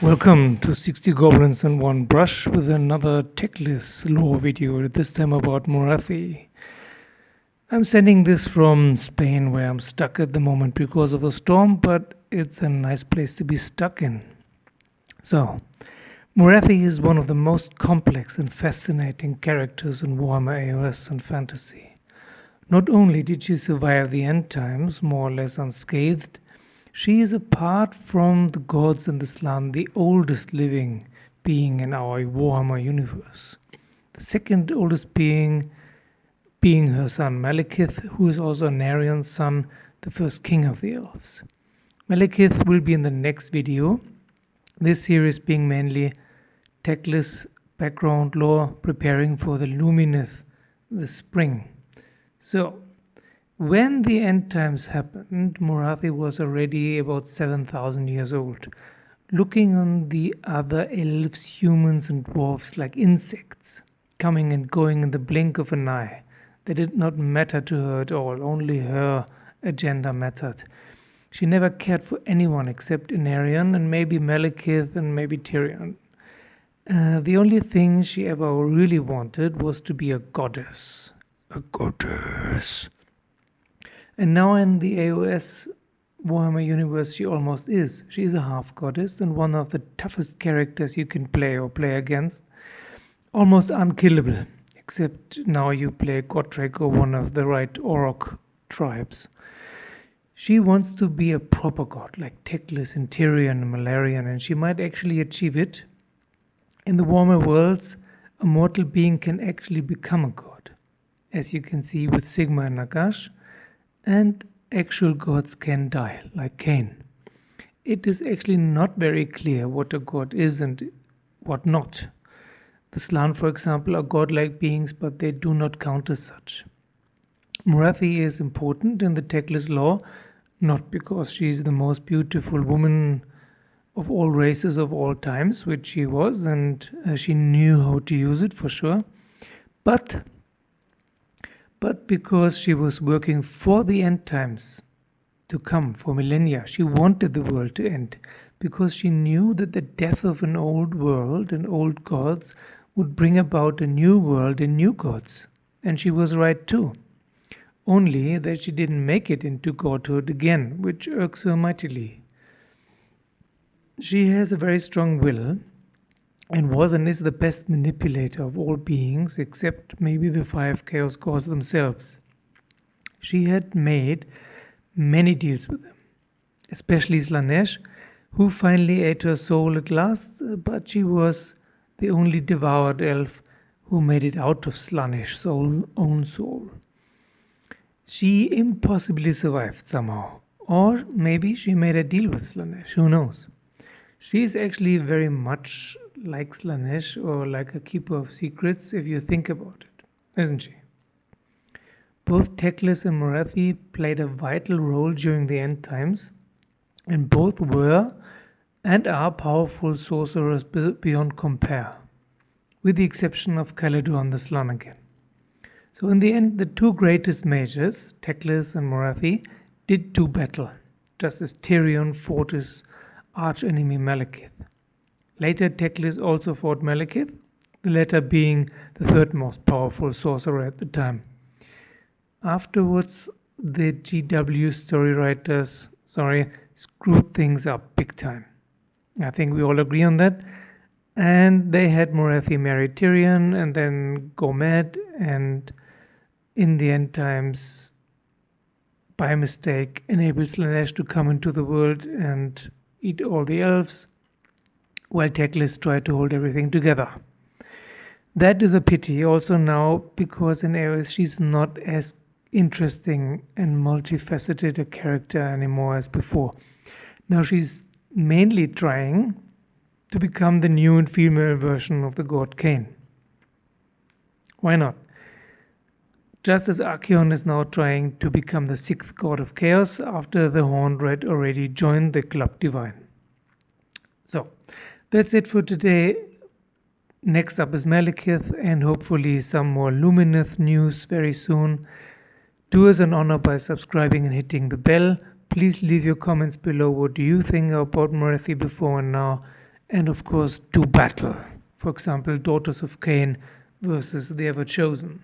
Welcome to 60 Goblins and One Brush with another Teclis lore video, this time about Morathi. I'm sending this from Spain, where I'm stuck at the moment because of a storm, but it's a nice place to be stuck in. So, Morathi is one of the most complex and fascinating characters in Warhammer AOS and fantasy. Not only did she survive the end times more or less unscathed, she is, apart from the gods and the Slann, the oldest living being in our Warhammer universe. The second oldest being her son Malekith, who is also Narian's son, the first king of the elves. Malekith will be in the next video, this series being mainly Teclis background lore preparing for the Lumineth, the spring. So, when the end times happened, Morathi was already about 7,000 years old, looking on the other elves, humans, and dwarfs like insects, coming and going in the blink of an eye. They did not matter to her at all, only her agenda mattered. She never cared for anyone except Inarian and maybe Malekith and maybe Tyrion. The only thing she ever really wanted was to be a goddess. A goddess. And now in the AOS Warhammer universe, she almost is. She is a half goddess and one of the toughest characters you can play or play against. Almost unkillable, except now you play Gotrek or one of the right Orok tribes. She wants to be a proper god, like Teclis and Tyrion and Malarian, and she might actually achieve it. In the Warhammer worlds, a mortal being can actually become a god, as you can see with Sigma and Nagash. And actual gods can die, like Cain. It is actually not very clear what a god is and what not. The Slann, for example, are godlike beings, but they do not count as such. Morathi is important in the Teclis lore, not because she is the most beautiful woman of all races of all times, which she was, and she knew how to use it for sure, but because she was working for the end times to come, for millennia. She wanted the world to end, because she knew that the death of an old world and old gods would bring about a new world and new gods. And she was right too. Only that she didn't make it into godhood again, which irks her mightily. She has a very strong will, and was and is the best manipulator of all beings, except maybe the 5 Chaos Gods themselves. She had made many deals with them, especially Slaanesh, who finally ate her soul at last, but she was the only devoured elf who made it out of Slaanesh's own soul. She impossibly survived somehow, or maybe she made a deal with Slaanesh, who knows. She is actually very much like Slaanesh, or like a keeper of secrets if you think about it, isn't she? Both Teclis and Morathi played a vital role during the end times, and both were and are powerful sorcerers beyond compare, with the exception of Caledon the Slann again. So in the end, the two greatest mages, Teclis and Morathi, did do battle, just as Tyrion fought his archenemy Malekith. Later, Teclis also fought Malekith, the latter being the third most powerful sorcerer at the time. Afterwards, the GW story writers, screwed things up big time. I think we all agree on that. And they had Morathi marry Tyrion and then go mad, and in the end times, by mistake, enabled Slaanesh to come into the world and eat all the elves, while Teclis tried to hold everything together. That is a pity also now, because in AOS she's not as interesting and multifaceted a character anymore as before. Now she's mainly trying to become the new and female version of the god Cain. Why not? Just as Archeon is now trying to become the 6th god of chaos after the Horned Red already joined the Club Divine. So, that's it for today. Next up is Malekith, and hopefully some more Lumineth news very soon. Do us an honor by subscribing and hitting the bell. Please leave your comments below. What do you think about Morathi before and now? and of course to battle. For example, Daughters of Cain versus the Ever Chosen.